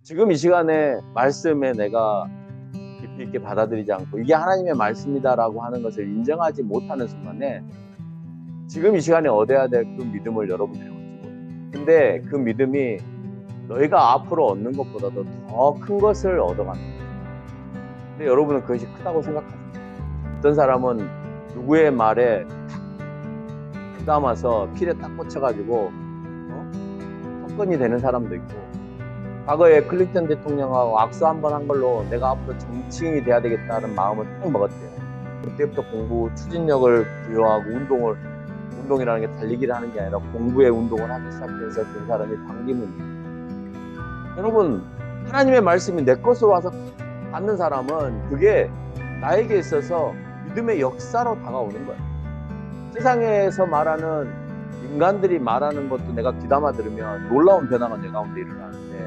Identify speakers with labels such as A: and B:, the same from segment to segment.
A: 지금 이 시간에 말씀에 내가 깊이 있게 받아들이지 않고 이게 하나님의 말씀이다라고 하는 것을 인정하지 못하는 순간에 지금 이 시간에 얻어야 될 그 믿음을 여러분들이 얻지 못해요. 근데 그 믿음이 너희가 앞으로 얻는 것보다도 더 큰 것을 얻어가는 거예요. 근데 여러분은 그것이 크다고 생각하세요. 어떤 사람은 누구의 말에 담아서 필에 딱 꽂혀가지고 접근이 되는 사람도 있고, 과거에 클린턴 대통령하고 악수 한 번 한 걸로 내가 앞으로 정치인이 돼야 되겠다는 마음을 딱 먹었대요. 그때부터 공부 추진력을 부여하고 운동이라는 게 달리기를 하는 게 아니라 공부의 운동을 하기 시작해서 그 사람이 반기문이에요. 여러분, 하나님의 말씀이 내 것으로 와서 받는 사람은 그게 나에게 있어서 믿음의 역사로 다가오는 거예요. 세상에서 말하는 인간들이 말하는 것도 내가 귀담아 들으면 놀라운 변화가 내 가운데 일어나는데,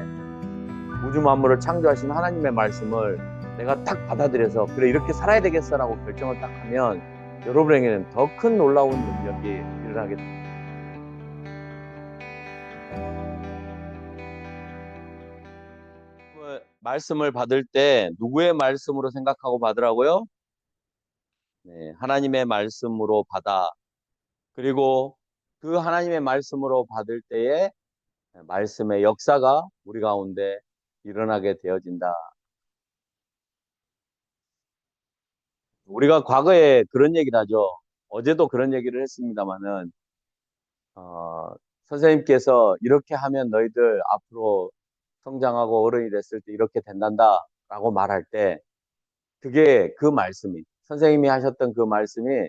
A: 우주 만물을 창조하신 하나님의 말씀을 내가 딱 받아들여서 그래 이렇게 살아야 되겠어라고 결정을 딱 하면 여러분에게는 더 큰 놀라운 능력이 일어나게 됩니다. 말씀을 받을 때 누구의 말씀으로 생각하고 받으라고요? 네, 하나님의 말씀으로 받아. 그리고 그 하나님의 말씀으로 받을 때에 말씀의 역사가 우리 가운데 일어나게 되어진다. 우리가 과거에 그런 얘기를 하죠. 어제도 그런 얘기를 했습니다마는, 선생님께서 이렇게 하면 너희들 앞으로 성장하고 어른이 됐을 때 이렇게 된단다 라고 말할 때, 그게 그 말씀이, 선생님이 하셨던 그 말씀이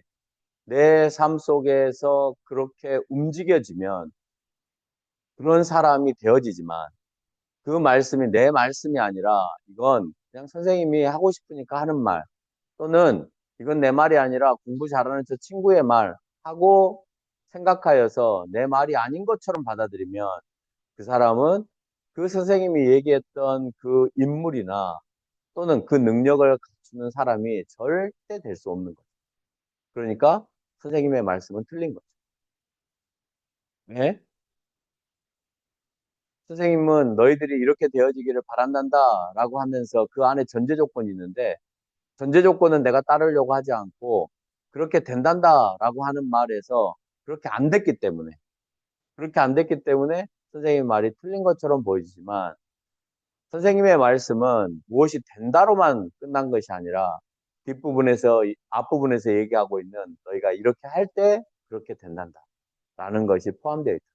A: 내 삶 속에서 그렇게 움직여지면 그런 사람이 되어지지만, 그 말씀이 내 말씀이 아니라 이건 그냥 선생님이 하고 싶으니까 하는 말, 또는 이건 내 말이 아니라 공부 잘하는 저 친구의 말 하고 생각하여서 내 말이 아닌 것처럼 받아들이면 그 사람은 그 선생님이 얘기했던 그 인물이나 또는 그 능력을 갖추는 사람이 절대 될 수 없는 거죠. 그러니까 선생님의 말씀은 틀린 거죠. 왜? 선생님은 너희들이 이렇게 되어지기를 바란단다 라고 하면서 그 안에 전제 조건이 있는데, 전제 조건은 내가 따르려고 하지 않고 그렇게 된단다 라고 하는 말에서 그렇게 안 됐기 때문에, 선생님의 말이 틀린 것처럼 보이지만, 선생님의 말씀은 무엇이 된다로만 끝난 것이 아니라 앞부분에서 얘기하고 있는 너희가 이렇게 할 때 그렇게 된단다 라는 것이 포함되어 있다.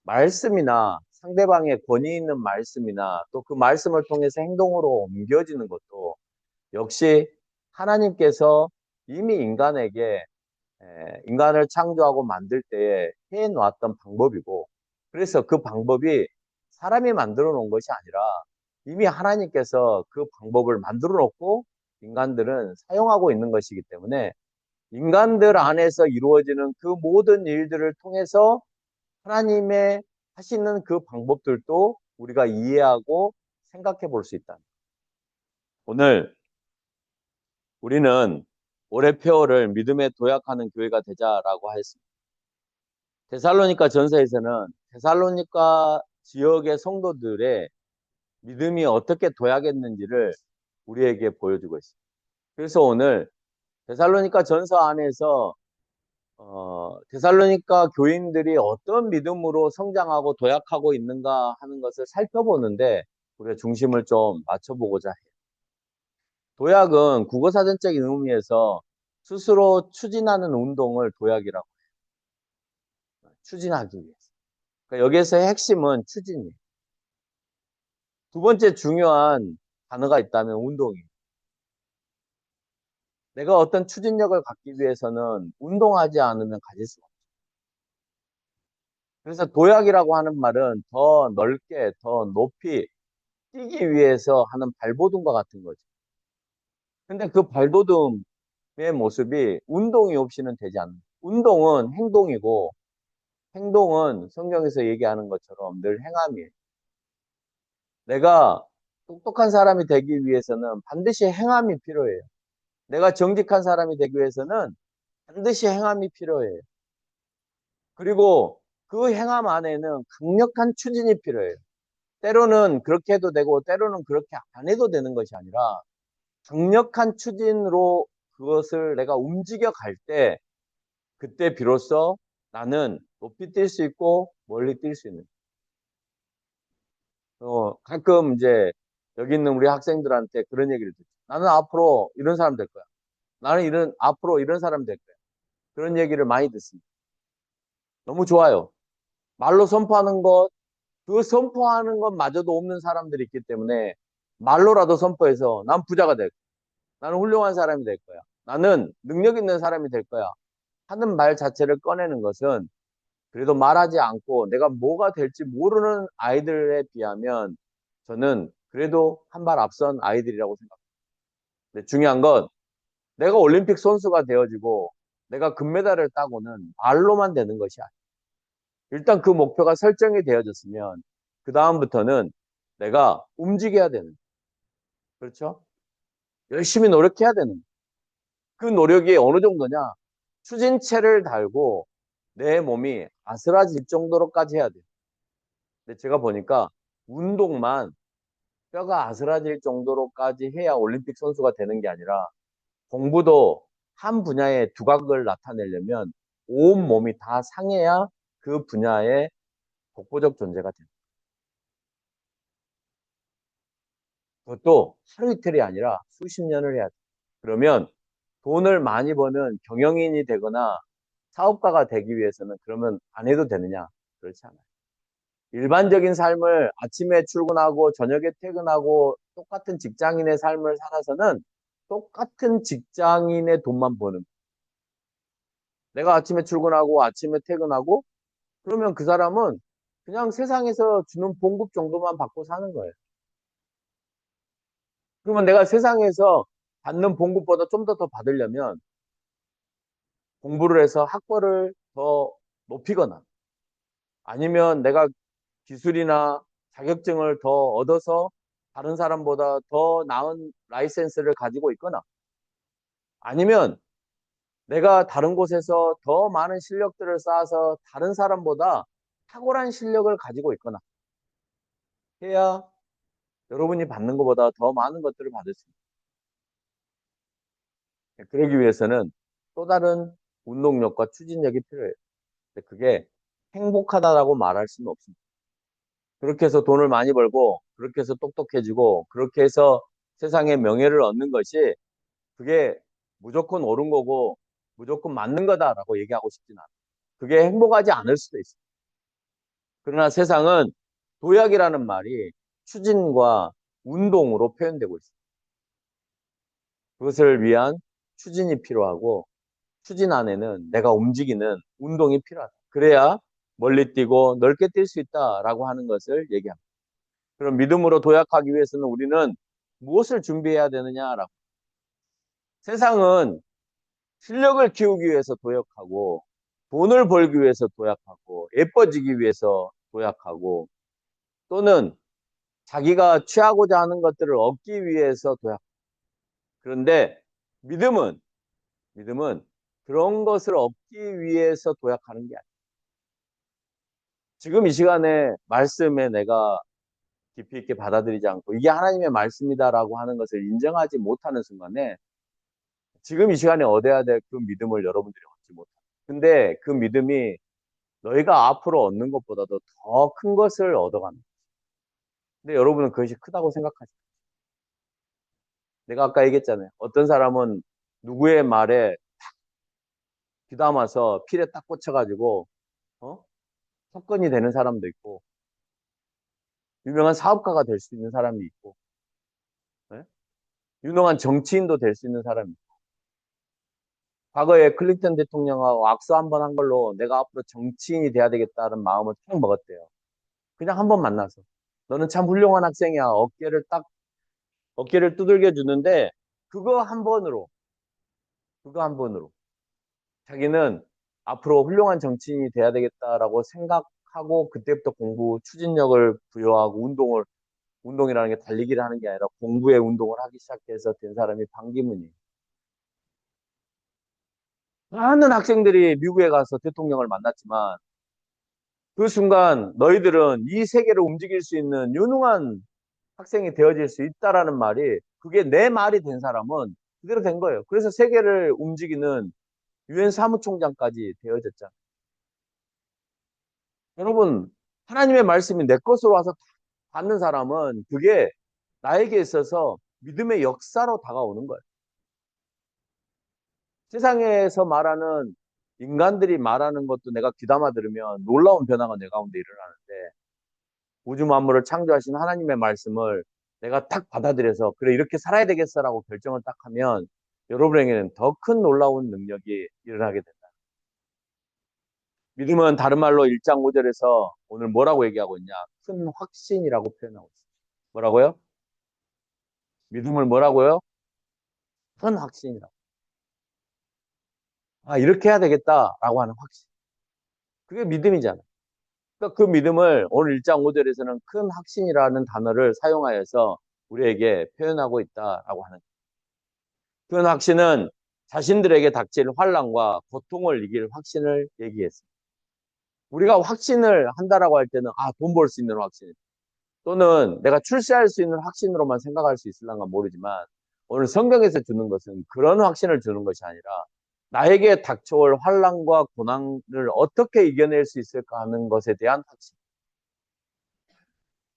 A: 말씀이나 상대방의 권위 있는 말씀이나 또 그 말씀을 통해서 행동으로 옮겨지는 것도 역시 하나님께서 이미 인간을 창조하고 만들 때에 해놓았던 방법이고, 그래서 그 방법이 사람이 만들어 놓은 것이 아니라 이미 하나님께서 그 방법을 만들어 놓고 인간들은 사용하고 있는 것이기 때문에, 인간들 안에서 이루어지는 그 모든 일들을 통해서 하나님의 하시는 그 방법들도 우리가 이해하고 생각해 볼 수 있다. 오늘 우리는 올해 표어를 믿음에 도약하는 교회가 되자라고 했습니다. 데살로니가 전서에서는 데살로니가 지역의 성도들의 믿음이 어떻게 도약했는지를 우리에게 보여주고 있습니다. 그래서 오늘 데살로니가 전서 안에서 데살로니가 교인들이 어떤 믿음으로 성장하고 도약하고 있는가 하는 것을 살펴보는데 우리가 중심을 좀 맞춰보고자 해요. 도약은 국어사전적인 의미에서 스스로 추진하는 운동을 도약이라고 해요. 추진하기 위해서. 그러니까 여기에서의 핵심은 추진이에요. 두 번째 중요한 단어가 있다면 운동이에요. 내가 어떤 추진력을 갖기 위해서는 운동하지 않으면 가질 수가 없어요. 그래서 도약이라고 하는 말은 더 넓게, 더 높이 뛰기 위해서 하는 발버둥과 같은 거죠. 근데 그 발버둥의 모습이 운동이 없이는 되지 않는 거예요. 운동은 행동이고, 행동은 성경에서 얘기하는 것처럼 늘 행함이에요. 내가 똑똑한 사람이 되기 위해서는 반드시 행함이 필요해요. 내가 정직한 사람이 되기 위해서는 반드시 행함이 필요해요. 그리고 그 행함 안에는 강력한 추진이 필요해요. 때로는 그렇게 해도 되고 때로는 그렇게 안 해도 되는 것이 아니라 강력한 추진으로 그것을 내가 움직여 갈 때 그때 비로소 나는 높이 뛸 수 있고 멀리 뛸 수 있는. 가끔 이제 여기 있는 우리 학생들한테 그런 얘기를 듣죠. 나는 앞으로 이런 사람 될 거야. 나는 앞으로 이런 사람 될 거야. 그런 얘기를 많이 듣습니다. 너무 좋아요. 말로 선포하는 것, 그 선포하는 것마저도 없는 사람들이 있기 때문에 말로라도 선포해서 난 부자가 될 거야. 나는 훌륭한 사람이 될 거야. 나는 능력 있는 사람이 될 거야. 하는 말 자체를 꺼내는 것은 그래도 말하지 않고 내가 뭐가 될지 모르는 아이들에 비하면 저는 그래도 한 발 앞선 아이들이라고 생각합니다. 근데 중요한 건 내가 올림픽 선수가 되어지고 내가 금메달을 따고는 말로만 되는 것이 아니에요. 일단 그 목표가 설정이 되어졌으면 그 다음부터는 내가 움직여야 되는, 그렇죠? 열심히 노력해야 되는. 그 노력이 어느 정도냐? 추진체를 달고 내 몸이 아스라질 정도로까지 해야 돼요. 근데 제가 보니까 운동만 뼈가 아스라질 정도로까지 해야 올림픽 선수가 되는 게 아니라 공부도 한 분야의 두각을 나타내려면 온 몸이 다 상해야 그 분야의 독보적 존재가 됩니다. 그것도 하루 이틀이 아니라 수십 년을 해야 돼요. 그러면 돈을 많이 버는 경영인이 되거나 사업가가 되기 위해서는 그러면 안 해도 되느냐? 그렇지 않아요. 일반적인 삶을 아침에 출근하고 저녁에 퇴근하고 똑같은 직장인의 삶을 살아서는 똑같은 직장인의 돈만 버는. 내가 아침에 출근하고 아침에 퇴근하고 그러면 그 사람은 그냥 세상에서 주는 봉급 정도만 받고 사는 거예요. 그러면 내가 세상에서 받는 봉급보다 좀 더 받으려면 공부를 해서 학벌을 더 높이거나 아니면 내가 기술이나 자격증을 더 얻어서 다른 사람보다 더 나은 라이센스를 가지고 있거나 아니면 내가 다른 곳에서 더 많은 실력들을 쌓아서 다른 사람보다 탁월한 실력을 가지고 있거나 해야 여러분이 받는 것보다 더 많은 것들을 받을 수 있어요. 그러기 위해서는 또 다른 운동력과 추진력이 필요해요. 근데 그게 행복하다라고 말할 수는 없습니다. 그렇게 해서 돈을 많이 벌고 그렇게 해서 똑똑해지고 그렇게 해서 세상의 명예를 얻는 것이 그게 무조건 옳은 거고 무조건 맞는 거다라고 얘기하고 싶진 않아요. 그게 행복하지 않을 수도 있어요. 그러나 세상은 도약이라는 말이 추진과 운동으로 표현되고 있어요. 그것을 위한 추진이 필요하고 추진 안에는 내가 움직이는 운동이 필요하다. 그래야 멀리 뛰고 넓게 뛸 수 있다라고 하는 것을 얘기합니다. 그럼 믿음으로 도약하기 위해서는 우리는 무엇을 준비해야 되느냐라고. 세상은 실력을 키우기 위해서 도약하고 돈을 벌기 위해서 도약하고 예뻐지기 위해서 도약하고 또는 자기가 취하고자 하는 것들을 얻기 위해서 도약. 그런데 믿음은 믿음은 그런 것을 얻기 위해서 도약하는 게 아니에요. 지금 이 시간에 말씀에 내가 깊이 있게 받아들이지 않고 이게 하나님의 말씀이다라고 하는 것을 인정하지 못하는 순간에 지금 이 시간에 얻어야 될 그 믿음을 여러분들이 얻지 못해요. 근데 그 믿음이 너희가 앞으로 얻는 것보다도 더 큰 것을 얻어가는. 근데 여러분은 그것이 크다고 생각하죠. 내가 아까 얘기했잖아요. 어떤 사람은 누구의 말에 귀담아서 필에 딱 꽂혀가지고 어? 석건이 되는 사람도 있고 유명한 사업가가 될 수 있는 사람이 있고 네? 유명한 정치인도 될 수 있는 사람이 있고 과거에 클린턴 대통령하고 악수 한 번 한 걸로 내가 앞으로 정치인이 돼야 되겠다는 마음을 탁 먹었대요. 그냥 한 번 만나서 너는 참 훌륭한 학생이야. 어깨를 두들겨 주는데 그거 한 번으로 그거 한 번으로 자기는 앞으로 훌륭한 정치인이 돼야 되겠다라고 생각하고 그때부터 공부 추진력을 부여하고 운동이라는 게 달리기를 하는 게 아니라 공부의 운동을 하기 시작해서 된 사람이 반기문이에요. 많은 학생들이 미국에 가서 대통령을 만났지만 그 순간 너희들은 이 세계를 움직일 수 있는 유능한 학생이 되어질 수 있다라는 말이, 그게 내 말이 된 사람은 그대로 된 거예요. 그래서 세계를 움직이는 유엔 사무총장까지 되어졌잖아요. 여러분, 하나님의 말씀이 내 것으로 와서 받는 사람은 그게 나에게 있어서 믿음의 역사로 다가오는 거예요. 세상에서 말하는, 인간들이 말하는 것도 내가 귀담아 들으면 놀라운 변화가 내 가운데 일어나는데, 우주 만물을 창조하신 하나님의 말씀을 내가 딱 받아들여서 그래 이렇게 살아야 되겠어라고 결정을 딱 하면 여러분에게는 더 큰 놀라운 능력이 일어나게 된다. 믿음은 다른 말로 1장 5절에서 오늘 뭐라고 얘기하고 있냐? 큰 확신이라고 표현하고 있어요. 뭐라고요? 믿음을 뭐라고요? 큰 확신이라고. 아, 이렇게 해야 되겠다라고 하는 확신. 그게 믿음이잖아. 그러니까 그 믿음을 오늘 1장 5절에서는 큰 확신이라는 단어를 사용하여서 우리에게 표현하고 있다라고 하는. 그 확신은 자신들에게 닥칠 환난과 고통을 이길 확신을 얘기했습니다. 우리가 확신을 한다라고 할 때는 돈 벌 수 있는 확신, 또는 내가 출세할 수 있는 확신으로만 생각할 수 있을랑가 모르지만, 오늘 성경에서 주는 것은 그런 확신을 주는 것이 아니라 나에게 닥쳐올 환난과 고난을 어떻게 이겨낼 수 있을까 하는 것에 대한 확신.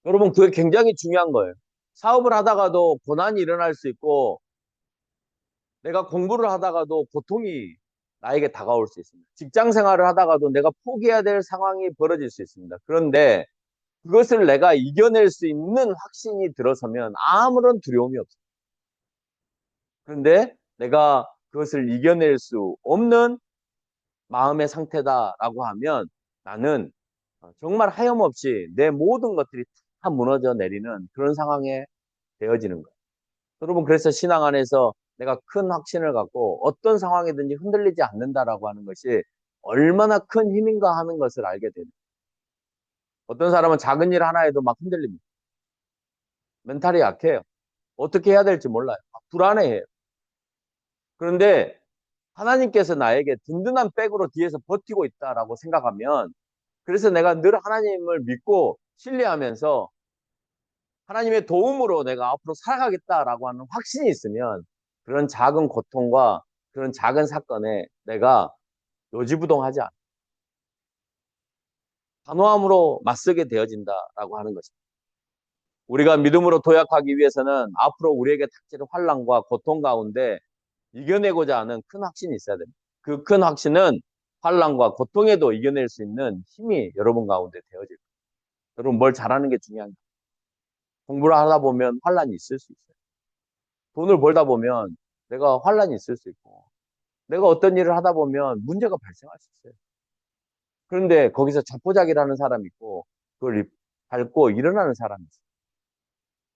A: 여러분, 그게 굉장히 중요한 거예요. 사업을 하다가도 고난이 일어날 수 있고, 내가 공부를 하다가도 고통이 나에게 다가올 수 있습니다. 직장 생활을 하다가도 내가 포기해야 될 상황이 벌어질 수 있습니다. 그런데 그것을 내가 이겨낼 수 있는 확신이 들어서면 아무런 두려움이 없어요. 그런데 내가 그것을 이겨낼 수 없는 마음의 상태다라고 하면 나는 정말 하염없이 내 모든 것들이 다 무너져 내리는 그런 상황에 되어지는 거예요. 여러분, 그래서 신앙 안에서 내가 큰 확신을 갖고 어떤 상황이든지 흔들리지 않는다라고 하는 것이 얼마나 큰 힘인가 하는 것을 알게 됩니다. 어떤 사람은 작은 일 하나에도 막 흔들립니다. 멘탈이 약해요. 어떻게 해야 될지 몰라요. 불안해해요. 그런데 하나님께서 나에게 든든한 백으로 뒤에서 버티고 있다라고 생각하면, 그래서 내가 늘 하나님을 믿고 신뢰하면서 하나님의 도움으로 내가 앞으로 살아가겠다라고 하는 확신이 있으면 그런 작은 고통과 그런 작은 사건에 내가 요지부동하지 않아. 단호함으로 맞서게 되어진다라고 하는 것입니다. 우리가 믿음으로 도약하기 위해서는 앞으로 우리에게 닥칠 환난과 고통 가운데 이겨내고자 하는 큰 확신이 있어야 됩니다. 그 큰 확신은 환난과 고통에도 이겨낼 수 있는 힘이 여러분 가운데 되어질 거예요. 여러분, 뭘 잘하는 게 중요한가? 공부를 하다 보면 환난이 있을 수 있어요. 돈을 벌다 보면 내가 환난이 있을 수 있고, 내가 어떤 일을 하다 보면 문제가 발생할 수 있어요. 그런데 거기서 자포자기라는 사람이 있고 그걸 밟고 일어나는 사람이 있어요.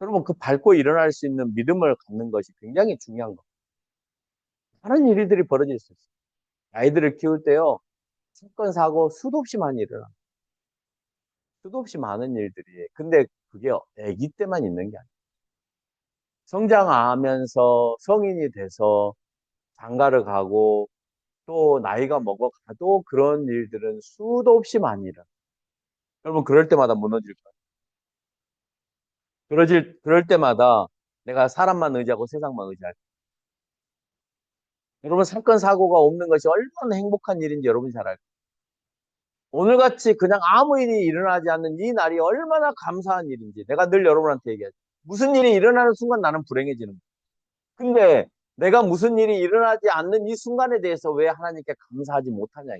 A: 여러분, 그 밟고 일어날 수 있는 믿음을 갖는 것이 굉장히 중요한 겁니다. 많은 일들이 벌어질 수 있어요. 아이들을 키울 때요, 사건, 사고 수도 없이 많이 일어나. 수도 없이 많은 일들이. 근데 그게 아기 때만 있는 게 아니에요. 성장하면서 성인이 돼서 장가를 가고 또 나이가 먹어가도 그런 일들은 수도 없이 많이 일어나. 여러분, 그럴 때마다 무너질 거예요. 그럴 때마다 내가 사람만 의지하고 세상만 의지할 거예요. 여러분, 사건, 사고가 없는 것이 얼마나 행복한 일인지 여러분이 잘 알거예요. 오늘같이 그냥 아무 일이 일어나지 않는 이 날이 얼마나 감사한 일인지 내가 늘 여러분한테 얘기하죠. 무슨 일이 일어나는 순간 나는 불행해지는 거예요. 근데 내가 무슨 일이 일어나지 않는 이 순간에 대해서 왜 하나님께 감사하지 못하냐.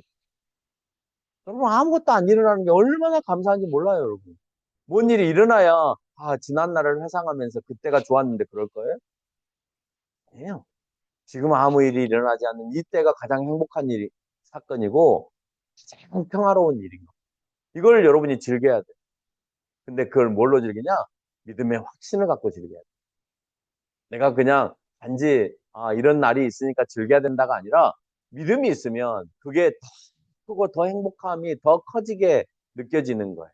A: 여러분, 아무것도 안 일어나는 게 얼마나 감사한지 몰라요, 여러분. 뭔 일이 일어나야 지난 날을 회상하면서 그때가 좋았는데 그럴 거예요? 아니에요. 지금 아무 일이 일어나지 않는 이때가 가장 행복한 일이 사건이고 가장 평화로운 일인 거. 이걸 여러분이 즐겨야 돼. 근데 그걸 뭘로 즐기냐? 믿음의 확신을 갖고 즐겨야 돼. 내가 그냥 단지 이런 날이 있으니까 즐겨야 된다가 아니라 믿음이 있으면 그게 더 크고 더 행복함이 더 커지게 느껴지는 거예요.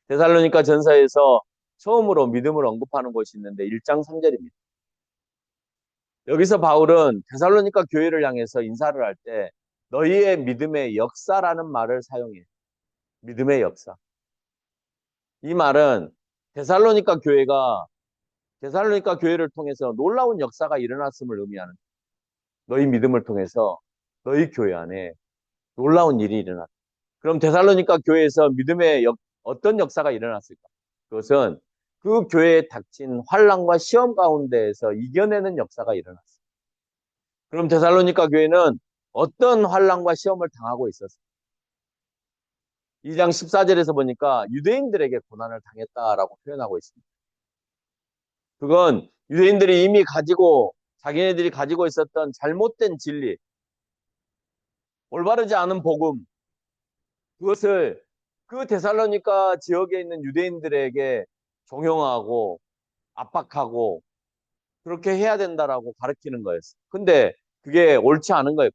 A: 데살로니가 전서에서 처음으로 믿음을 언급하는 곳이 있는데 1장 3절입니다. 여기서 바울은 데살로니가 교회를 향해서 인사를 할 때 너희의 믿음의 역사라는 말을 사용해요. 믿음의 역사. 이 말은 데살로니가 교회가 데살로니가 교회를 통해서 놀라운 역사가 일어났음을 의미하는, 너희 믿음을 통해서 너희 교회 안에 놀라운 일이 일어났다. 그럼 데살로니가 교회에서 어떤 역사가 일어났을까? 그것은 그 교회에 닥친 환난과 시험 가운데에서 이겨내는 역사가 일어났어요. 그럼 데살로니가 교회는 어떤 환난과 시험을 당하고 있었어요? 2장 14절에서 보니까 유대인들에게 고난을 당했다라고 표현하고 있습니다. 그건 유대인들이 이미 자기네들이 가지고 있었던 잘못된 진리, 올바르지 않은 복음, 그것을 그 데살로니가 지역에 있는 유대인들에게 종용하고 압박하고 그렇게 해야 된다라고 가르치는 거였어요. 근데 그게 옳지 않은 거예요.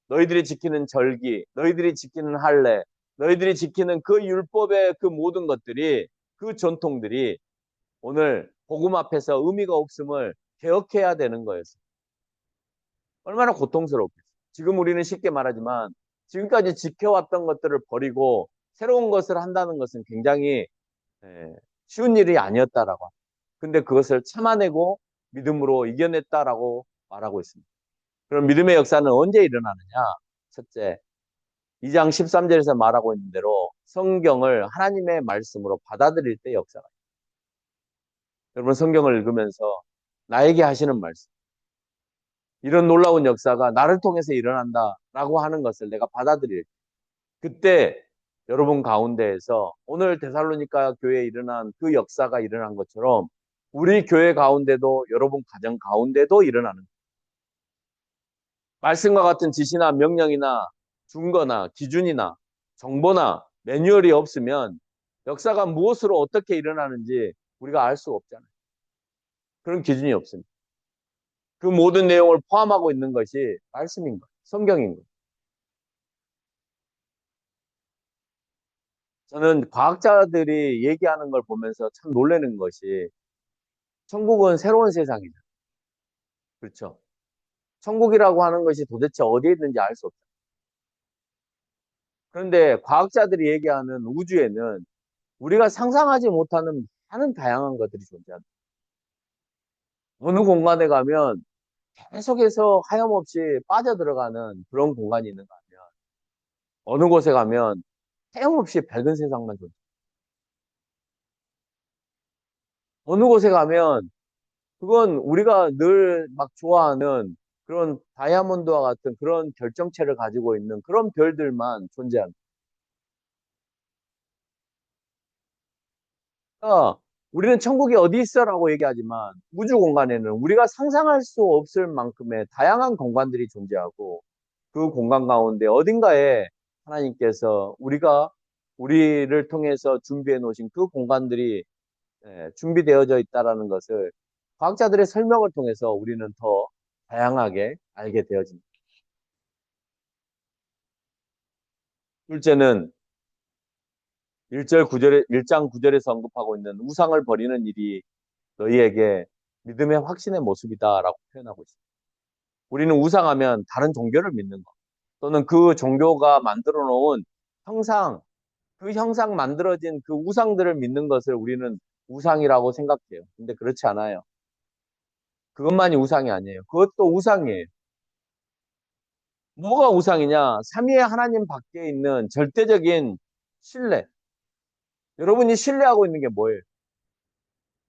A: 너희들이 지키는 절기, 너희들이 지키는 할례, 너희들이 지키는 그 율법의 그 모든 것들이, 그 전통들이 오늘 복음 앞에서 의미가 없음을 개혁해야 되는 거였어요. 얼마나 고통스럽겠어요. 지금 우리는 쉽게 말하지만 지금까지 지켜왔던 것들을 버리고 새로운 것을 한다는 것은 굉장히 예, 쉬운 일이 아니었다라고. 근데 그것을 참아내고 믿음으로 이겨냈다라고 말하고 있습니다. 그럼 믿음의 역사는 언제 일어나느냐? 첫째, 2장 13절에서 말하고 있는 대로 성경을 하나님의 말씀으로 받아들일 때 역사가. 여러분 성경을 읽으면서 나에게 하시는 말씀, 이런 놀라운 역사가 나를 통해서 일어난다라고 하는 것을 내가 받아들일 때, 그때 여러분 가운데에서 오늘 데살로니가 교회에 일어난 그 역사가 일어난 것처럼 우리 교회 가운데도, 여러분 가정 가운데도 일어나는, 말씀과 같은 지시나 명령이나 준거나 기준이나 정보나 매뉴얼이 없으면 역사가 무엇으로 어떻게 일어나는지 우리가 알 수 없잖아요. 그런 기준이 없습니다. 그 모든 내용을 포함하고 있는 것이 말씀인 거예요. 성경인 거예요. 저는 과학자들이 얘기하는 걸 보면서 참 놀라는 것이, 천국은 새로운 세상이죠. 그렇죠. 천국이라고 하는 것이 도대체 어디에 있는지 알 수 없죠. 그런데 과학자들이 얘기하는 우주에는 우리가 상상하지 못하는 많은 다양한 것들이 존재한다. 어느 공간에 가면 계속해서 하염없이 빠져들어가는 그런 공간이 있는가 하면, 어느 곳에 가면 하염없이 밝은 세상만 존재. 어느 곳에 가면 그건 우리가 늘 막 좋아하는 그런 다이아몬드와 같은 그런 결정체를 가지고 있는 그런 별들만 존재한다. 그러니까 우리는 천국이 어디 있어라고 얘기하지만 우주 공간에는 우리가 상상할 수 없을 만큼의 다양한 공간들이 존재하고, 그 공간 가운데 어딘가에 하나님께서 우리를 통해서 준비해 놓으신 그 공간들이 준비되어져 있다라는 것을 과학자들의 설명을 통해서 우리는 더 다양하게 알게 되어집니다. 둘째는 1장 9절에서 언급하고 있는 우상을 버리는 일이 너희에게 믿음의 확신의 모습이다라고 표현하고 있습니다. 우리는 우상하면 다른 종교를 믿는 것, 또는 그 종교가 만들어 놓은 형상, 그 형상 만들어진 그 우상들을 믿는 것을 우리는 우상이라고 생각해요. 근데 그렇지 않아요. 그것만이 우상이 아니에요. 그것도 우상이에요. 뭐가 우상이냐? 삼위의 하나님 밖에 있는 절대적인 신뢰. 여러분이 신뢰하고 있는 게 뭐예요?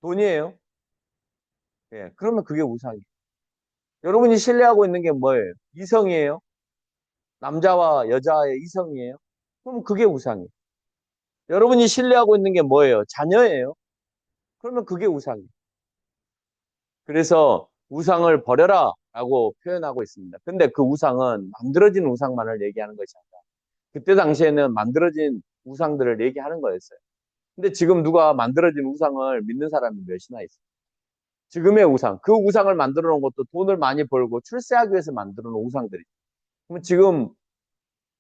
A: 돈이에요? 예, 그러면 그게 우상이에요. 여러분이 신뢰하고 있는 게 뭐예요? 이성이에요? 남자와 여자의 이성이에요? 그럼 그게 우상이에요. 여러분이 신뢰하고 있는 게 뭐예요? 자녀예요? 그러면 그게 우상이에요. 그래서 우상을 버려라 라고 표현하고 있습니다. 근데 그 우상은 만들어진 우상만을 얘기하는 것이 아니라 그때 당시에는 만들어진 우상들을 얘기하는 거였어요. 근데 지금 누가 만들어진 우상을 믿는 사람이 몇이나 있어요? 지금의 우상, 그 우상을 만들어 놓은 것도 돈을 많이 벌고 출세하기 위해서 만들어 놓은 우상들이죠. 그럼 지금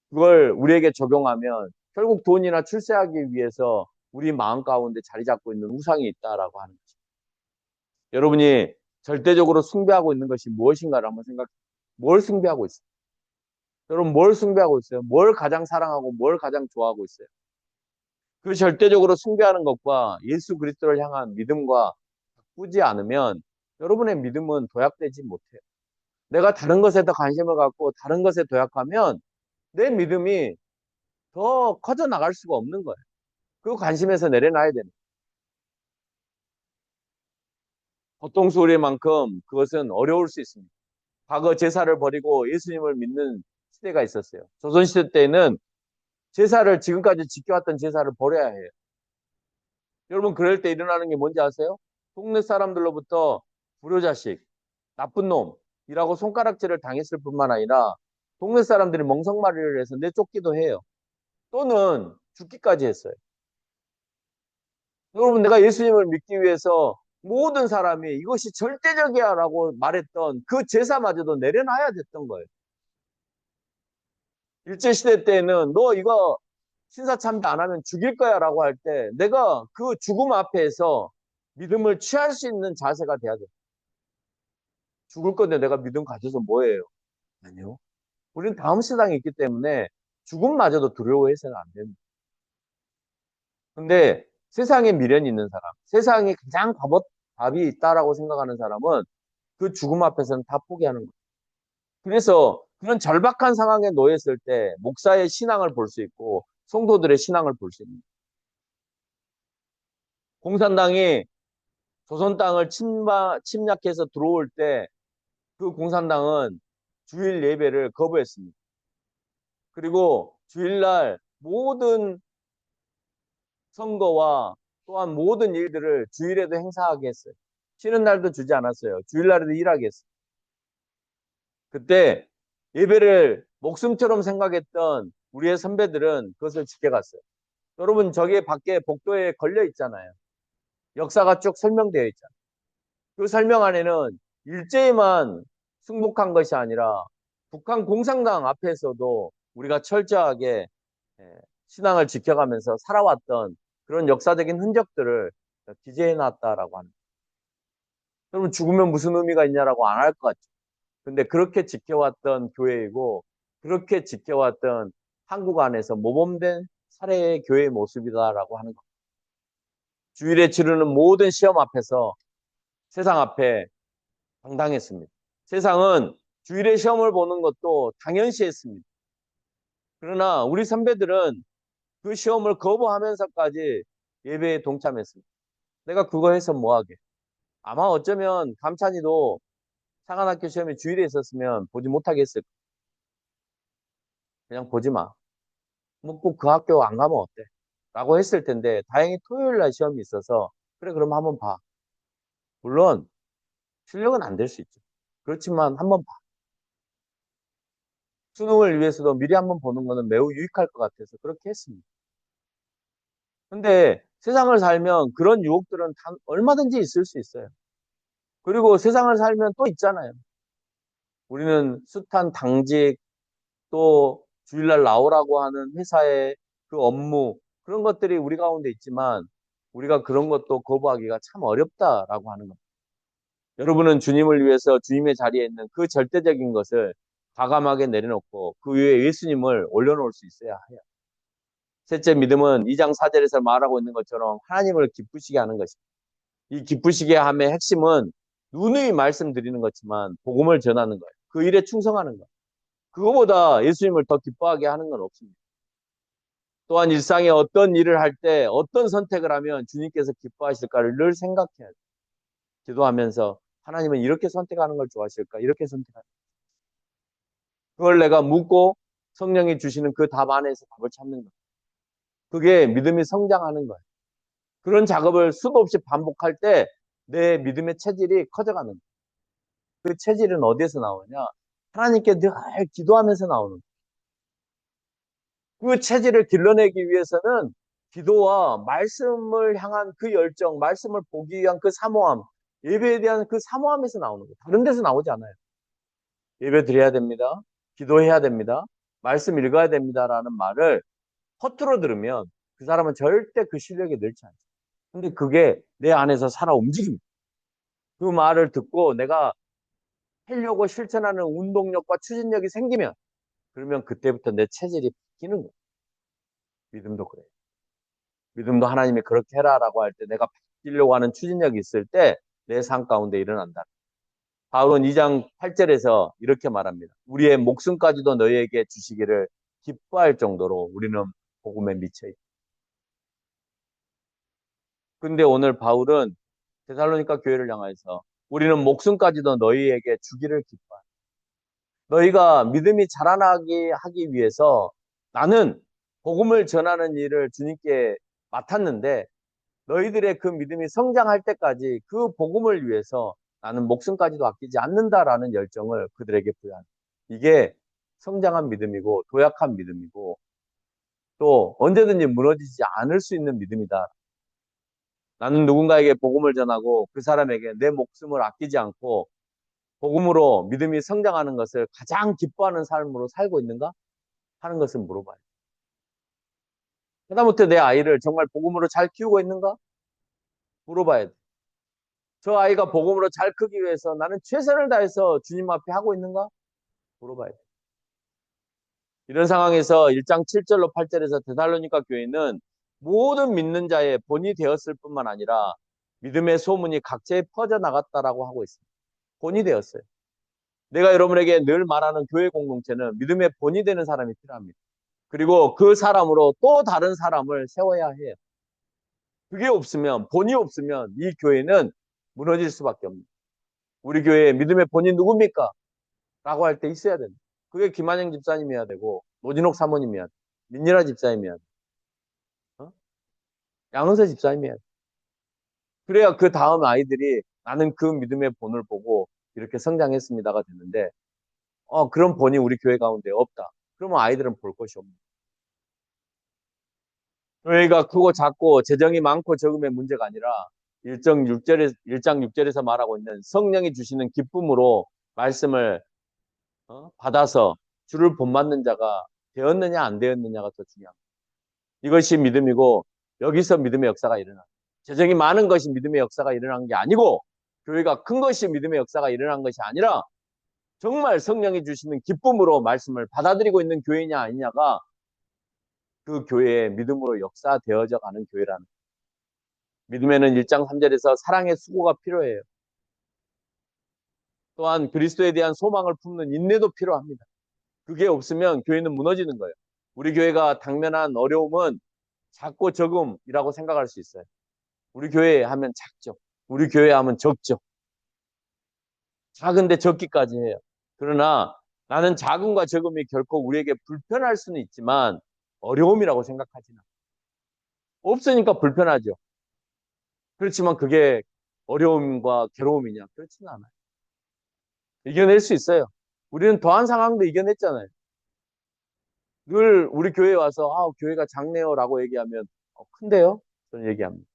A: 그걸 우리에게 적용하면 결국 돈이나 출세하기 위해서 우리 마음 가운데 자리 잡고 있는 우상이 있다라고 하는 거죠. 여러분이 절대적으로 숭배하고 있는 것이 무엇인가를 한번 생각해. 뭘 숭배하고 있어요? 여러분 뭘 숭배하고 있어요? 뭘 가장 사랑하고 뭘 가장 좋아하고 있어요? 그 절대적으로 숭배하는 것과 예수 그리스도를 향한 믿음과 바꾸지 않으면 여러분의 믿음은 도약되지 못해요. 내가 다른 것에 더 관심을 갖고 다른 것에 도약하면 내 믿음이 더 커져 나갈 수가 없는 거예요. 그 관심에서 내려놔야 되는 거예요. 보통 소리만큼 그것은 어려울 수 있습니다. 과거 제사를 버리고 예수님을 믿는 시대가 있었어요. 조선시대 때는 제사를 지금까지 지켜왔던 제사를 버려야 해요. 여러분 그럴 때 일어나는 게 뭔지 아세요? 동네 사람들로부터 불효자식, 나쁜 놈이라고 손가락질을 당했을 뿐만 아니라 동네 사람들이 멍석말이를 해서 내쫓기도 해요. 또는 죽기까지 했어요. 여러분 내가 예수님을 믿기 위해서 모든 사람이 이것이 절대적이야 라고 말했던 그 제사마저도 내려놔야 됐던 거예요. 일제시대 때는 너 이거 신사참배 안 하면 죽일 거야 라고 할 때 내가 그 죽음 앞에서 믿음을 취할 수 있는 자세가 돼야 돼. 죽을 건데 내가 믿음 가져서 뭐예요? 아니요. 우리는 다음 세상이 있기 때문에 죽음마저도 두려워해서는 안 됩니다. 근데 세상에 미련이 있는 사람, 세상에 가장 답이 있다라고 생각하는 사람은 그 죽음 앞에서는 다 포기하는 거예요. 그래서 그런 절박한 상황에 놓였을 때 목사의 신앙을 볼 수 있고 성도들의 신앙을 볼 수 있는 거예요. 공산당이 조선 땅을 침략해서 들어올 때 그 공산당은 주일 예배를 거부했습니다. 그리고 주일날 모든 선거와 또한 모든 일들을 주일에도 행사하게 했어요. 쉬는 날도 주지 않았어요. 주일날에도 일하게 했어요. 그때 예배를 목숨처럼 생각했던 우리의 선배들은 그것을 지켜갔어요. 여러분 저기 밖에 복도에 걸려 있잖아요. 역사가 쭉 설명되어 있잖아요. 그 설명 안에는 일제에만 승복한 것이 아니라 북한 공산당 앞에서도 우리가 철저하게 예, 신앙을 지켜가면서 살아왔던 그런 역사적인 흔적들을 기재해 놨다라고 합니다. 여러분 죽으면 무슨 의미가 있냐라고 안 할 것 같죠. 근데 그렇게 지켜왔던 교회이고 그렇게 지켜왔던 한국 안에서 모범된 사례의 교회의 모습이다라고 하는 겁니다. 주일에 치르는 모든 시험 앞에서 세상 앞에 당당했습니다. 세상은 주일에 시험을 보는 것도 당연시했습니다. 그러나 우리 선배들은 그 시험을 거부하면서까지 예배에 동참했습니다. 내가 그거 해서 뭐하게. 아마 어쩌면 감찬이도 사관학교 시험이 주일에 있었으면 보지 못하겠을 거야. 그냥 보지 마. 뭐 꼭 그 학교 안 가면 어때? 라고 했을 텐데 다행히 토요일 날 시험이 있어서 그래 그럼 한번 봐. 물론 실력은 안 될 수 있죠. 그렇지만 한번 봐. 수능을 위해서도 미리 한번 보는 거는 매우 유익할 것 같아서 그렇게 했습니다. 근데 세상을 살면 그런 유혹들은 얼마든지 있을 수 있어요. 그리고 세상을 살면 또 있잖아요. 우리는 숱한 당직 또 주일날 나오라고 하는 회사의 그 업무 그런 것들이 우리 가운데 있지만 우리가 그런 것도 거부하기가 참 어렵다라고 하는 겁니다. 여러분은 주님을 위해서 주님의 자리에 있는 그 절대적인 것을 과감하게 내려놓고 그 위에 예수님을 올려놓을 수 있어야 해요. 셋째 믿음은 2장 4절에서 말하고 있는 것처럼 하나님을 기쁘시게 하는 것입니다. 이 기쁘시게 함의 핵심은 누누이 말씀드리는 것지만 복음을 전하는 거예요. 그 일에 충성하는 거예요. 그거보다 예수님을 더 기뻐하게 하는 건 없습니다. 또한 일상에 어떤 일을 할 때 어떤 선택을 하면 주님께서 기뻐하실까를 늘 생각해야 돼요. 기도하면서 하나님은 이렇게 선택하는 걸 좋아하실까? 이렇게 선택할까? 그걸 내가 묻고 성령이 주시는 그 답 안에서 답을 찾는 거예요. 그게 믿음이 성장하는 거예요. 그런 작업을 수도 없이 반복할 때 내 믿음의 체질이 커져가는 거예요. 그 체질은 어디에서 나오냐? 하나님께 늘 기도하면서 나오는 거예요. 그 체질을 길러내기 위해서는 기도와 말씀을 향한 그 열정, 말씀을 보기 위한 그 사모함, 예배에 대한 그 사모함에서 나오는 거예요. 다른 데서 나오지 않아요. 예배 드려야 됩니다. 기도해야 됩니다. 말씀 읽어야 됩니다라는 말을 허투루 들으면 그 사람은 절대 그 실력이 늘지 않죠. 근데 그게 내 안에서 살아 움직입니다. 그 말을 듣고 내가 하려고 실천하는 운동력과 추진력이 생기면 그러면 그때부터 내 체질이 바뀌는 거예요. 믿음도 그래요. 믿음도 하나님이 그렇게 해라라고 할 때 내가 바뀌려고 하는 추진력이 있을 때 내 삶 가운데 일어난다. 바울은 2장 8절에서 이렇게 말합니다. 우리의 목숨까지도 너희에게 주시기를 기뻐할 정도로 우리는 복음에 미쳐 있다. 근데 오늘 바울은 데살로니가 교회를 향해서 우리는 목숨까지도 너희에게 주기를 기뻐한다. 너희가 믿음이 자라나게 하기 위해서 나는 복음을 전하는 일을 주님께 맡았는데 너희들의 그 믿음이 성장할 때까지 그 복음을 위해서 나는 목숨까지도 아끼지 않는다라는 열정을 그들에게 부여한다. 이게 성장한 믿음이고 도약한 믿음이고 또 언제든지 무너지지 않을 수 있는 믿음이다. 나는 누군가에게 복음을 전하고 그 사람에게 내 목숨을 아끼지 않고 복음으로 믿음이 성장하는 것을 가장 기뻐하는 삶으로 살고 있는가 하는 것을 물어봐요. 하다못해 내 아이를 정말 복음으로 잘 키우고 있는가 물어봐야 돼. 저 아이가 복음으로 잘 크기 위해서 나는 최선을 다해서 주님 앞에 하고 있는가 물어봐야 돼. 이런 상황에서 1장 7절로 8절에서 데살로니가 교회는 모든 믿는 자의 본이 되었을 뿐만 아니라 믿음의 소문이 각처에 퍼져나갔다라고 하고 있습니다. 본이 되었어요. 내가 여러분에게 늘 말하는 교회 공동체는 믿음의 본이 되는 사람이 필요합니다. 그리고 그 사람으로 또 다른 사람을 세워야 해요. 그게 없으면, 본이 없으면 이 교회는 무너질 수밖에 없습니다. 우리 교회의 믿음의 본이 누굽니까? 라고 할 때 있어야 됩니다. 그게 김한영 집사님이어야 되고, 노진옥 사모님이어야 돼. 민니라 집사님이어야 돼. 어? 양은서 집사님이어야 돼. 그래야 그 다음 아이들이 나는 그 믿음의 본을 보고 이렇게 성장했습니다가 되는데, 그런 본이 우리 교회 가운데 없다. 그러면 아이들은 볼 것이 없는 거예요. 교회가 크고 작고 재정이 많고 적음의 문제가 아니라 1장 6절에서 말하고 있는 성령이 주시는 기쁨으로 말씀을 받아서 주를 본받는 자가 되었느냐 안 되었느냐가 더 중요합니다. 이것이 믿음이고 여기서 믿음의 역사가 일어나. 재정이 많은 것이 믿음의 역사가 일어난 게 아니고 교회가 큰 것이 믿음의 역사가 일어난 것이 아니라 정말 성령이 주시는 기쁨으로 말씀을 받아들이고 있는 교회냐 아니냐가 그 교회의 믿음으로 역사되어져 가는 교회라는 거예요. 믿음에는 1장 3절에서 사랑의 수고가 필요해요. 또한 그리스도에 대한 소망을 품는 인내도 필요합니다. 그게 없으면 교회는 무너지는 거예요. 우리 교회가 당면한 어려움은 작고 적음이라고 생각할 수 있어요. 우리 교회 하면 작죠. 우리 교회 하면 적죠. 작은데 적기까지 해요. 그러나 나는 작음과 적음이 결코 우리에게 불편할 수는 있지만 어려움이라고 생각하지는 않아요. 없으니까 불편하죠. 그렇지만 그게 어려움과 괴로움이냐? 그렇지는 않아요. 이겨낼 수 있어요. 우리는 더한 상황도 이겨냈잖아요. 늘 우리 교회에 와서 교회가 작네요라고 얘기하면 큰데요? 저는 얘기합니다.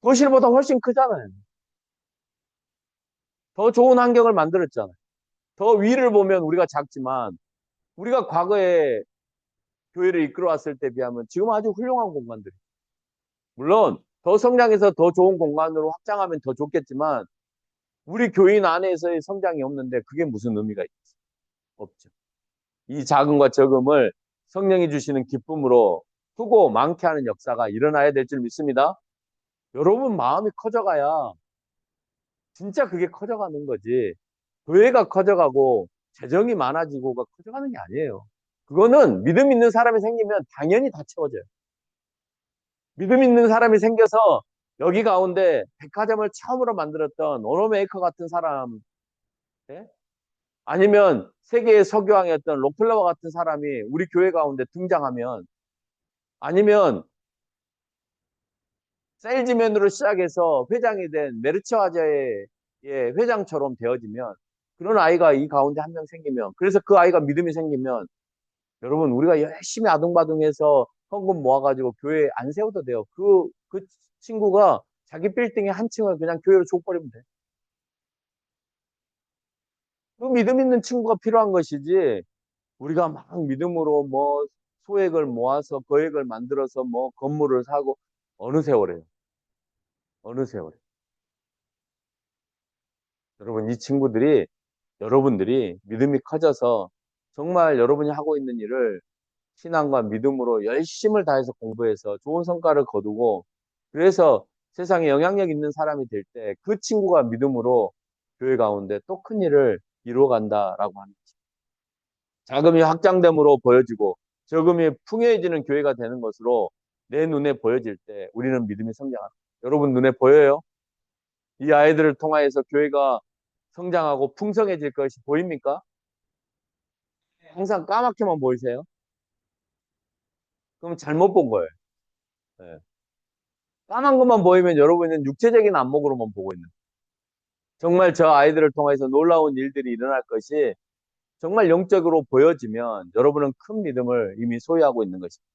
A: 거실보다 훨씬 크잖아요. 더 좋은 환경을 만들었잖아요. 더 위를 보면 우리가 작지만 우리가 과거에 교회를 이끌어왔을 때 비하면 지금 아주 훌륭한 공간들이. 물론 더 성장해서 더 좋은 공간으로 확장하면 더 좋겠지만 우리 교인 안에서의 성장이 없는데 그게 무슨 의미가 있겠어요? 없죠. 이 작음과 적음을 성령이 주시는 기쁨으로 크고 많게 하는 역사가 일어나야 될 줄 믿습니다. 여러분 마음이 커져가야 진짜 그게 커져가는 거지. 교회가 커져가고 재정이 많아지고가 커져가는 게 아니에요. 그거는 믿음 있는 사람이 생기면 당연히 다 채워져요. 믿음 있는 사람이 생겨서 여기 가운데 백화점을 처음으로 만들었던 오너메이커 같은 사람, 예? 아니면 세계의 석유왕이었던 록펠러와 같은 사람이 우리 교회 가운데 등장하면, 아니면 세일즈맨으로 시작해서 회장이 된 메르츠화재의 회장처럼 되어지면, 그런 아이가 이 가운데 한 명 생기면, 그래서 그 아이가 믿음이 생기면, 여러분 우리가 열심히 아둥바둥해서 헌금 모아가지고 교회에 안 세워도 돼요. 그 친구가 자기 빌딩의 한 층을 그냥 교회로 줘버리면 돼. 그 믿음 있는 친구가 필요한 것이지, 우리가 막 믿음으로 뭐 소액을 모아서 거액을 만들어서 뭐 건물을 사고, 어느 세월에요. 어느 세월에. 여러분 이 친구들이, 여러분들이 믿음이 커져서 정말 여러분이 하고 있는 일을 신앙과 믿음으로 열심을 다해서 공부해서 좋은 성과를 거두고 그래서 세상에 영향력 있는 사람이 될 때 그 친구가 믿음으로 교회 가운데 또 큰 일을 이루어 간다라고 하는 거죠. 자금이 확장됨으로 보여지고 저금이 풍요해지는 교회가 되는 것으로 내 눈에 보여질 때 우리는 믿음이 성장합니다. 여러분 눈에 보여요? 이 아이들을 통하여서 교회가 성장하고 풍성해질 것이 보입니까? 항상 까맣게만 보이세요? 그럼 잘못 본 거예요. 네. 까만 것만 보이면 여러분은 육체적인 안목으로만 보고 있는 거예요. 정말 저 아이들을 통해서 놀라운 일들이 일어날 것이 정말 영적으로 보여지면 여러분은 큰 믿음을 이미 소유하고 있는 것입니다.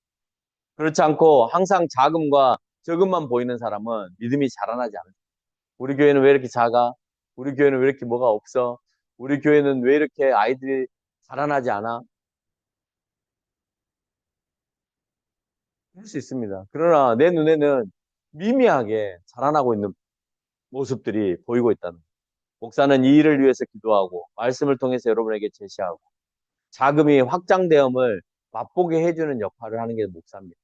A: 그렇지 않고 항상 자금과 적음만 보이는 사람은 믿음이 자라나지 않아요. 우리 교회는 왜 이렇게 작아? 우리 교회는 왜 이렇게 뭐가 없어? 우리 교회는 왜 이렇게 아이들이 자라나지 않아? 그럴 수 있습니다. 그러나 내 눈에는 미미하게 자라나고 있는 모습들이 보이고 있다는 거예요. 목사는 이 일을 위해서 기도하고 말씀을 통해서 여러분에게 제시하고 자금이 확장되음을 맛보게 해주는 역할을 하는 게 목사입니다.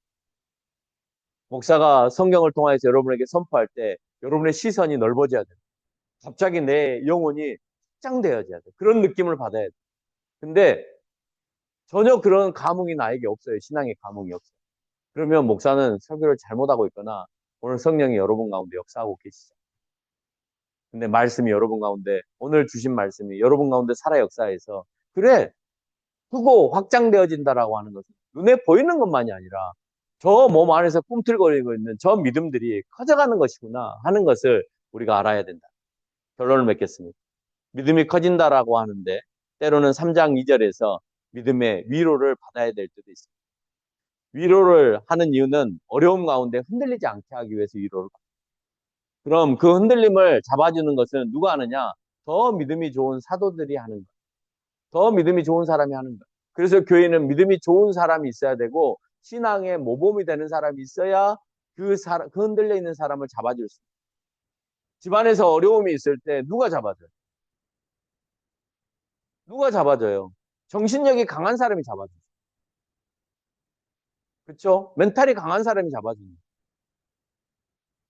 A: 목사가 성경을 통해서 여러분에게 선포할 때 여러분의 시선이 넓어져야 돼요. 갑자기 내 영혼이 확장되어져야 돼요. 그런 느낌을 받아야 돼요. 근데 전혀 그런 감흥이 나에게 없어요. 신앙의 감흥이 없어요. 그러면 목사는 설교를 잘못하고 있거나 오늘 성령이 여러분 가운데 역사하고 계시죠. 근데 말씀이 여러분 가운데 오늘 주신 말씀이 여러분 가운데 살아 역사해서 그래 크고 확장되어진다라고 하는 것은 눈에 보이는 것만이 아니라 저 몸 안에서 꿈틀거리고 있는 저 믿음들이 커져가는 것이구나 하는 것을 우리가 알아야 된다. 결론을 맺겠습니다. 믿음이 커진다라고 하는데 때로는 3장 2절에서 믿음의 위로를 받아야 될 때도 있습니다. 위로를 하는 이유는 어려움 가운데 흔들리지 않게 하기 위해서 위로를 받습니다. 그럼 그 흔들림을 잡아주는 것은 누가 하느냐? 더 믿음이 좋은 사도들이 하는 거예요. 더 믿음이 좋은 사람이 하는 거예요. 그래서 교회는 믿음이 좋은 사람이 있어야 되고 신앙의 모범이 되는 사람이 있어야 그 흔들려 있는 사람을 잡아줄 수 있어요. 집안에서 어려움이 있을 때 누가 잡아줘요? 누가 잡아줘요? 정신력이 강한 사람이 잡아줘요. 그렇죠? 멘탈이 강한 사람이 잡아줍니다.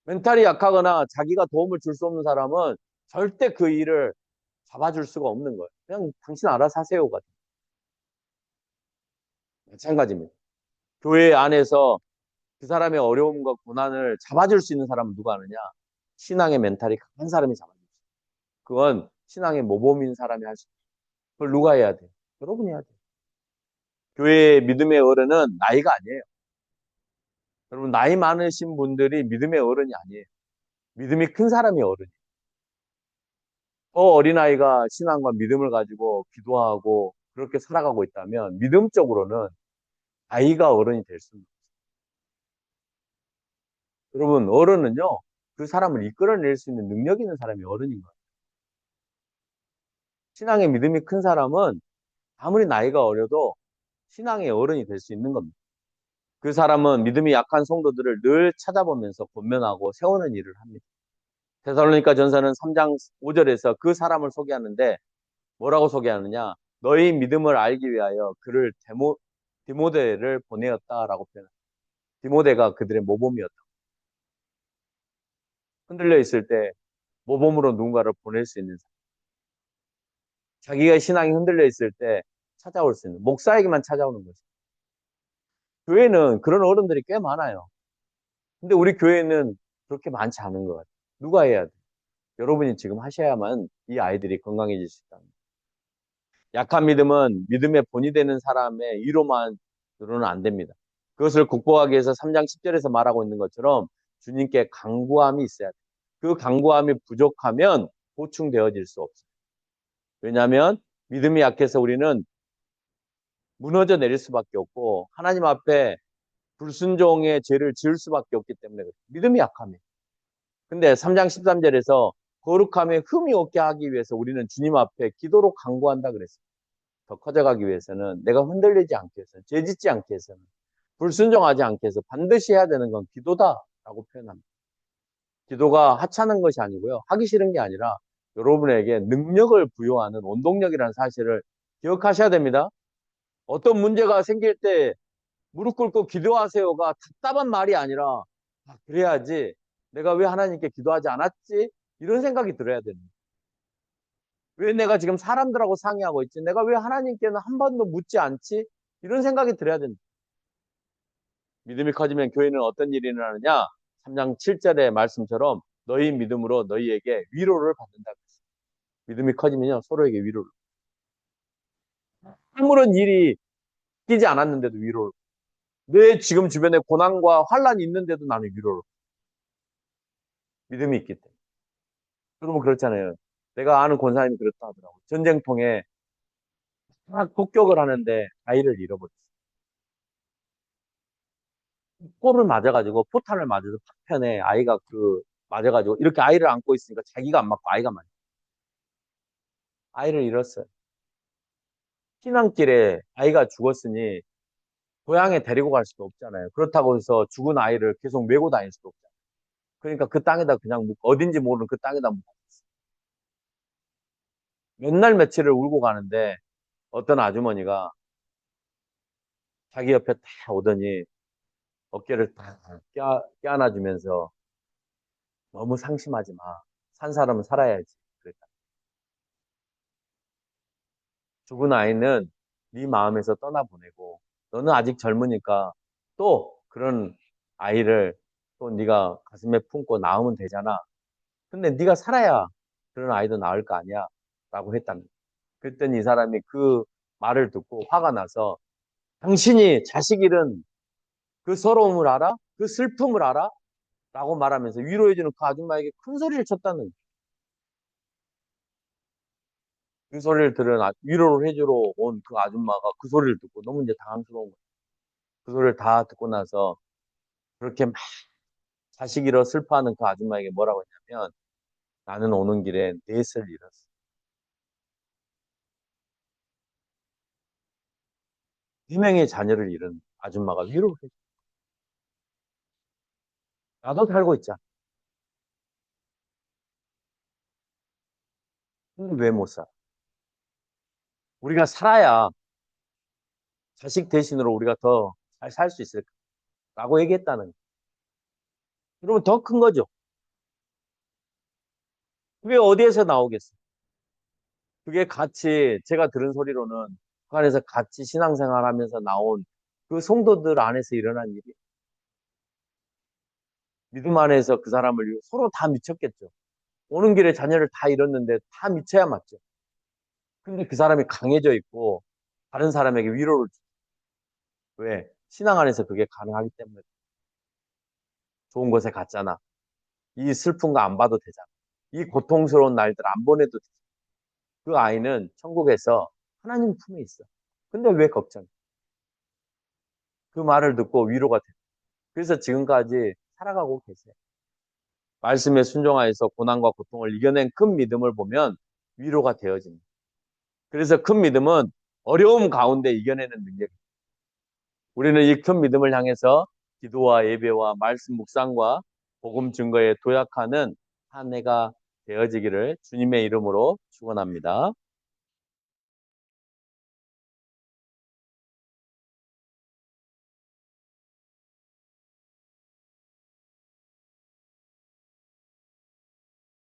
A: 멘탈이 약하거나 자기가 도움을 줄 수 없는 사람은 절대 그 일을 잡아줄 수가 없는 거예요. 그냥 당신 알아서 하세요가. 마찬가지입니다. 교회 안에서 그 사람의 어려움과 고난을 잡아줄 수 있는 사람은 누가 하느냐? 신앙의 멘탈이 강한 사람이 잡아줄 수 있어요. 그건 신앙의 모범인 사람이 할 수 있어요. 그걸 누가 해야 돼? 여러분이 해야 돼. 교회의 믿음의 어른은 나이가 아니에요. 여러분 나이 많으신 분들이 믿음의 어른이 아니에요. 믿음이 큰 사람이 어른이에요. 어린아이가 신앙과 믿음을 가지고 기도하고 그렇게 살아가고 있다면 믿음적으로는 아이가 어른이 될 수는 없어요. 여러분 어른은요 그 사람을 이끌어낼 수 있는 능력 있는 사람이 어른인 거예요. 신앙의 믿음이 큰 사람은 아무리 나이가 어려도 신앙의 어른이 될 수 있는 겁니다. 그 사람은 믿음이 약한 성도들을 늘 찾아보면서 권면하고 세우는 일을 합니다. 데살로니가 전서는 3장 5절에서 그 사람을 소개하는데 뭐라고 소개하느냐? 너희 믿음을 알기 위하여 그를 디모데를 보내었다라고 표현합니다. 디모데가 그들의 모범이었다. 흔들려 있을 때 모범으로 누군가를 보낼 수 있는 사람. 자기가 신앙이 흔들려 있을 때 찾아올 수 있는 목사에게만 찾아오는 거죠. 교회는 그런 어른들이 꽤 많아요. 근데 우리 교회는 그렇게 많지 않은 것 같아요. 누가 해야 돼? 여러분이 지금 하셔야만 이 아이들이 건강해질 수 있다. 약한 믿음은 믿음의 본이 되는 사람의 위로만으로는 안 됩니다. 그것을 극복하기 위해서 3장 10절에서 말하고 있는 것처럼 주님께 간구함이 있어야 돼요. 그 간구함이 부족하면 보충되어질 수 없어요. 왜냐하면 믿음이 약해서 우리는 무너져 내릴 수밖에 없고 하나님 앞에 불순종의 죄를 지을 수밖에 없기 때문에 그래요. 믿음이 약하면. 근데 3장 13절에서 거룩함에 흠이 없게 하기 위해서 우리는 주님 앞에 기도로 간구한다 그랬어요. 더 커져가기 위해서는 내가 흔들리지 않게 해서 죄 짓지 않게 해서는 불순종하지 않게 해서 반드시 해야 되는 건 기도다라고 표현합니다. 기도가 하찮은 것이 아니고요. 하기 싫은 게 아니라 여러분에게 능력을 부여하는 원동력이라는 사실을 기억하셔야 됩니다. 어떤 문제가 생길 때 무릎 꿇고 기도하세요가 답답한 말이 아니라, 아, 그래야지. 내가 왜 하나님께 기도하지 않았지? 이런 생각이 들어야 되는 거예요. 왜 내가 지금 사람들하고 상의하고 있지? 내가 왜 하나님께는 한 번도 묻지 않지? 이런 생각이 들어야 된다. 믿음이 커지면 교회는 어떤 일이 일어나느냐? 3장 7절의 말씀처럼 너희 믿음으로 너희에게 위로를 받는다. 믿음이 커지면요, 서로에게 위로를. 아무런 일이 끼지 않았는데도 위로를. 내 지금 주변에 고난과 환란이 있는데도 나는 위로를. 믿음이 있기 때문에. 여러분 그렇잖아요. 내가 아는 권사님이 그렇다 하더라고요. 전쟁통에 막 폭격을 하는데 아이를 잃어버렸어요. 골을 맞아가지고 포탄을 맞아서 파편에 아이가 맞아가지고 이렇게 아이를 안고 있으니까 자기가 안 맞고 아이가 맞아. 아이를 잃었어요. 피난길에 아이가 죽었으니 고향에 데리고 갈 수도 없잖아요. 그렇다고 해서 죽은 아이를 계속 메고 다닐 수도 없잖아요. 그러니까 그 땅에다 그냥 묻고 어딘지 모르는 그 땅에다 묻고 몇 날 며칠을 울고 가는데 어떤 아주머니가 자기 옆에 딱 오더니 어깨를 딱 껴안아주면서 너무 상심하지 마. 산 사람은 살아야지. 그랬다. 죽은 아이는 네 마음에서 떠나보내고 너는 아직 젊으니까 또 그런 아이를 또 네가 가슴에 품고 낳으면 되잖아. 근데 네가 살아야 그런 아이도 낳을 거 아니야. 라고 했답니다. 그랬더니 이 사람이 그 말을 듣고 화가 나서 당신이 자식 잃은 그 서러움을 알아? 그 슬픔을 알아? 라고 말하면서 위로해주는 그 아줌마에게 큰 소리를 쳤다는 거예요. 그 소리를 들은 위로를 해주러 온 그 아줌마가 그 소리를 듣고 너무 이제 당황스러운 거예요. 그 소리를 다 듣고 나서 그렇게 막 자식 잃어 슬퍼하는 그 아줌마에게 뭐라고 했냐면 나는 오는 길에 넷을 잃었어. 네 명의 자녀를 잃은 아줌마가 위로를 해줘. 나도 살고 있잖아. 근데 왜 못 살아? 우리가 살아야 자식 대신으로 우리가 더 잘 살 수 있을까라고 얘기했다는 거예요. 여러분 더 큰 거죠. 그게 어디에서 나오겠어요? 그게 같이 제가 들은 소리로는 그 안에서 같이 신앙생활하면서 나온 그 성도들 안에서 일어난 일이 믿음 안에서 그 사람을 서로 다 미쳤겠죠. 오는 길에 자녀를 다 잃었는데 다 미쳐야 맞죠. 근데 그 사람이 강해져 있고 다른 사람에게 위로를 줘. 왜? 신앙 안에서 그게 가능하기 때문에 좋은 곳에 갔잖아. 이 슬픈 거 안 봐도 되잖아. 이 고통스러운 날들 안 보내도 되잖아. 그 아이는 천국에서 하나님 품에 있어. 근데 왜 걱정해? 그 말을 듣고 위로가 돼. 그래서 지금까지 살아가고 계세요. 말씀에 순종하여서 고난과 고통을 이겨낸 큰 믿음을 보면 위로가 되어집니다. 그래서 큰 믿음은 어려움 가운데 이겨내는 능력입니다. 우리는 이 큰 믿음을 향해서 기도와 예배와 말씀 묵상과 복음 증거에 도약하는 한 해가 되어지기를 주님의 이름으로 축원합니다.